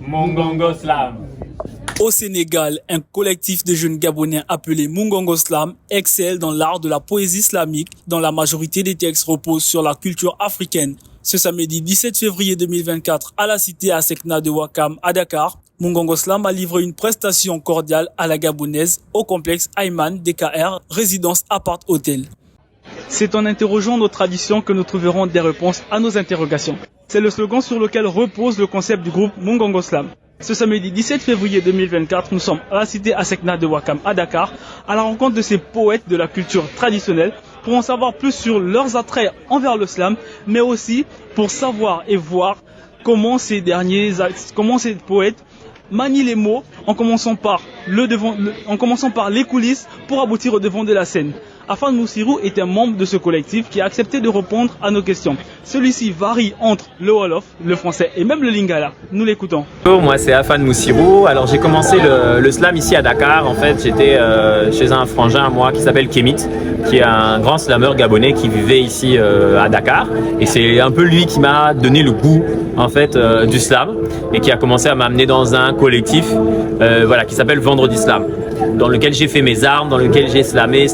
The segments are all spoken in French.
Mungongo Slam. Au Sénégal, un collectif de jeunes Gabonais appelé Mungongo Slam excelle dans l'art de la poésie islamique dont la majorité des textes reposent sur la culture africaine. Ce samedi 17 février 2024 à la cité Asekna de Ouakam à Dakar, Mungongo Slam a livré une prestation cordiale à la gabonaise au complexe Ayman DKR, résidence appart-hôtel. C'est en interrogeant nos traditions que nous trouverons des réponses à nos interrogations. C'est le slogan sur lequel repose le concept du groupe Mungongo Slam. Ce samedi 17 février 2024, nous sommes à la cité Asekna de Ouakam à Dakar, à la rencontre de ces poètes de la culture traditionnelle, pour en savoir plus sur leurs attraits envers le slam, mais aussi pour savoir et voir comment ces poètes manient les mots en commençant par les coulisses pour aboutir au devant de la scène. Afan Moussirou est un membre de ce collectif qui a accepté de répondre à nos questions. Celui-ci varie entre le Wolof, le français et même le Lingala. Nous l'écoutons. Bonjour, moi c'est Afan Moussirou. Alors j'ai commencé le slam ici à Dakar. En fait, j'étais chez un frangin à moi qui s'appelle Kémit, qui est un grand slameur gabonais qui vivait ici à Dakar. Et c'est un peu lui qui m'a donné le goût en fait du slam et qui a commencé à m'amener dans un collectif qui s'appelle Vendredi Slam, dans lequel j'ai fait mes armes, dans lequel j'ai slamé.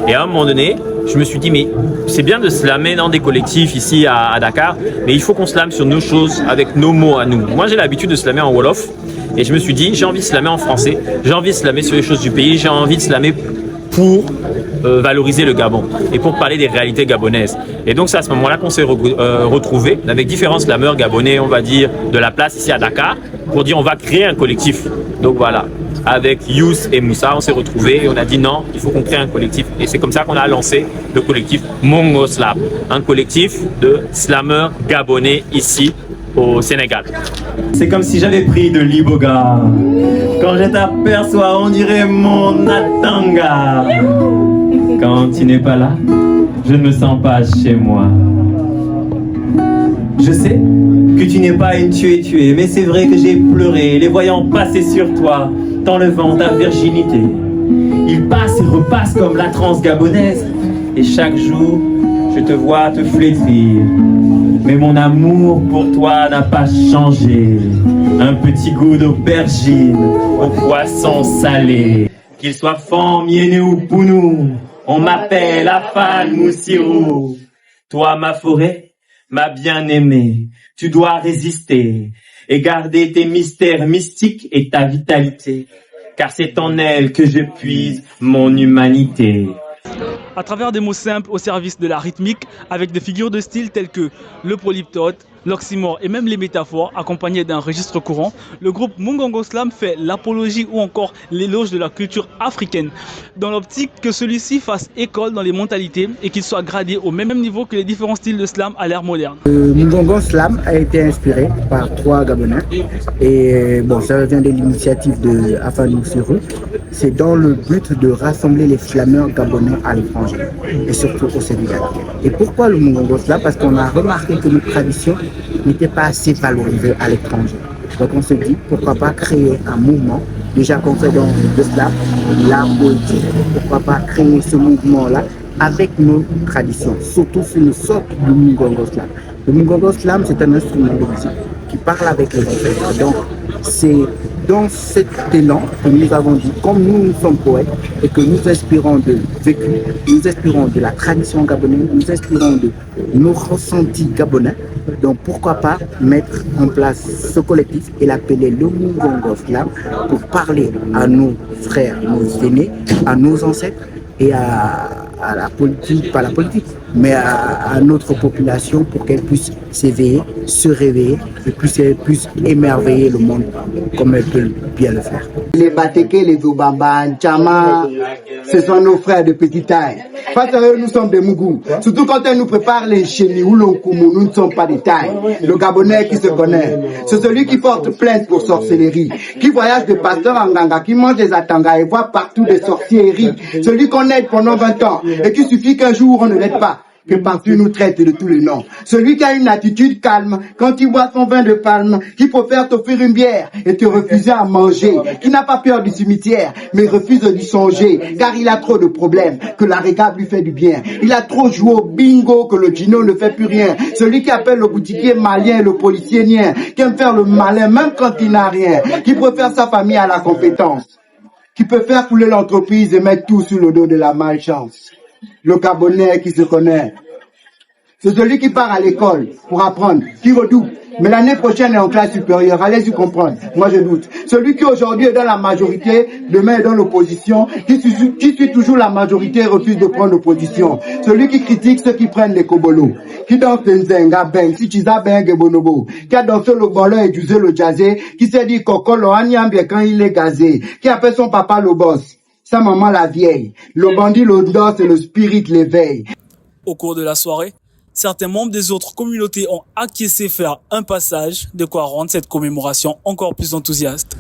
Et à un moment donné, je me suis dit, mais c'est bien de slammer dans des collectifs ici à Dakar, mais il faut qu'on slame sur nos choses, avec nos mots à nous. Moi, j'ai l'habitude de slammer en Wolof, et je me suis dit, j'ai envie de slammer en français, j'ai envie de slammer sur les choses du pays, j'ai envie de slammer pour valoriser le Gabon et pour parler des réalités gabonaises. Et donc c'est à ce moment-là qu'on s'est retrouvés avec différents slameurs gabonais, on va dire, de la place ici à Dakar, pour dire on va créer un collectif. Donc voilà, avec Youss et Moussa, on s'est retrouvés et on a dit non, il faut qu'on crée un collectif. Et c'est comme ça qu'on a lancé le collectif Mungongo Slam, un collectif de slameurs gabonais ici au Sénégal. C'est comme si j'avais pris de l'iboga. Quand je t'aperçois, on dirait mon Atanga. Quand tu n'es pas là, je ne me sens pas chez moi. Je sais que tu n'es pas une tuée, mais c'est vrai que j'ai pleuré, les voyant passer sur toi, t'enlevant ta virginité. Ils passent et repassent comme la transe gabonaise, et chaque jour, je te vois te flétrir. Mais mon amour pour toi n'a pas changé. Un petit goût d'aubergine au poisson salé. Qu'il soit fan, miéné ou pounou, on m'appelle Afan Moussirou. Toi, ma forêt, ma bien-aimée, tu dois résister et garder tes mystères mystiques et ta vitalité. Car c'est en elle que je puise mon humanité. À travers des mots simples au service de la rythmique, avec des figures de style telles que le polyptote, l'oxymore et même les métaphores accompagnées d'un registre courant, le groupe Mungongo Slam fait l'apologie ou encore l'éloge de la culture africaine, dans l'optique que celui-ci fasse école dans les mentalités et qu'il soit gradé au même niveau que les différents styles de slam à l'ère moderne. Mungongo Slam a été inspiré par 3 Gabonais et ça vient de l'initiative de Afan Moussirou. C'est dans le but de rassembler les slameurs gabonais à l'étranger et surtout au Sénégal. Et pourquoi le Mungongo Slam? Parce qu'on a remarqué que notre tradition n'était pas assez valorisée à l'étranger. Donc on se dit pourquoi pas créer un mouvement, déjà qu'on fait dans le slam, l'art poétique, pourquoi pas créer ce mouvement-là avec nos traditions, surtout si nous sortons du Mungongo Slam. Le Mungongo Slam, c'est un instrument de musique qui parle avec les ancêtres. Donc c'est dans cet élan que nous avons dit, comme nous sommes poètes et que nous inspirons de vécu, nous inspirons de la tradition gabonaise, nous inspirons de nos ressentis gabonais. Donc pourquoi pas mettre en place ce collectif et l'appeler le Mungongo Slam pour parler à nos frères, nos aînés, à nos ancêtres et à la politique, pas la politique, mais à notre population pour qu'elle puisse s'éveiller, se réveiller et puisse émerveiller le monde comme elle peut bien le faire. Les Bateke, les Obamba, Nchama, ce sont nos frères de petite taille. Parce que nous sommes des Mougou. Surtout quand elle nous prépare les chénis ou l'onkoumou, nous ne sommes pas des tailles. Le Gabonais qui se connaît, c'est celui qui porte plainte pour sorcellerie, qui voyage de pasteur en Ganga, qui mange des atangas et voit partout des sorcièreries. Celui qu'on aide pendant 20 ans et qui suffit qu'un jour on ne l'aide pas. que partout nous traite de tous les noms. Celui qui a une attitude calme, quand il boit son vin de palme, qui préfère t'offrir une bière et te refuser à manger, qui n'a pas peur du cimetière, mais refuse d'y songer, car il a trop de problèmes, que la récap lui fait du bien. Il a trop joué au bingo, que le dino ne fait plus rien. Celui qui appelle le boutiquier malien et le policier nien, qui aime faire le malin même quand il n'a rien, qui préfère sa famille à la compétence, qui peut faire couler l'entreprise et mettre tout sur le dos de la malchance. Le Gabonais qui se connaît. C'est celui qui part à l'école pour apprendre, qui redoute, mais l'année prochaine est en classe supérieure. Allez-y comprendre, moi je doute. Celui qui aujourd'hui est dans la majorité, demain est dans l'opposition, qui suit toujours la majorité et refuse de prendre l'opposition. Celui qui critique ceux qui prennent les kobolos, qui danse le nzenga beng, si chiza beng et bonobo, qui a dansé le bolo et dusé le jazzé, qui s'est dit coco lo anyambie quand il est gazé, qui appelle son papa le boss, sa maman la vieille, le bandit le danse et le spirit l'éveille. Au cours de la soirée, certains membres des autres communautés ont acquiescé faire un passage, de quoi rendre cette commémoration encore plus enthousiaste.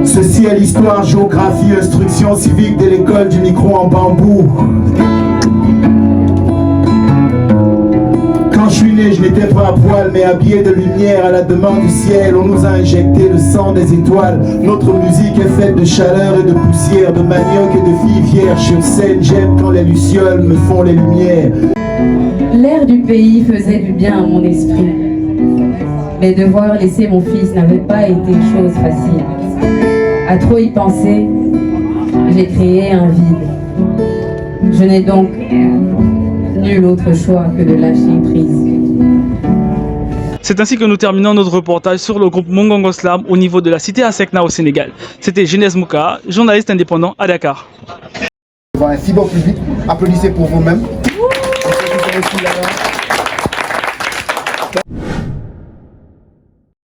Ceci est l'histoire, géographie, instruction civique de l'école du micro en bambou. Quand je suis né, je n'étais pas à poil, mais habillé de lumière à la demande du ciel. On nous a injecté le sang des étoiles. Notre musique est faite de chaleur et de poussière, de manioc et de filles vierges. Sur scène, j'aime quand les lucioles me font les lumières. L'air du pays faisait du bien à mon esprit. Mais devoir laisser mon fils n'avait pas été chose facile. À trop y penser, j'ai créé un vide. Je n'ai donc nul autre choix que de lâcher prise. C'est ainsi que nous terminons notre reportage sur le groupe Mongongo Slam au niveau de la cité Assekna au Sénégal. C'était Genèse Mouka, journaliste indépendant à Dakar. Devant un si beau public, applaudissez pour vous-même.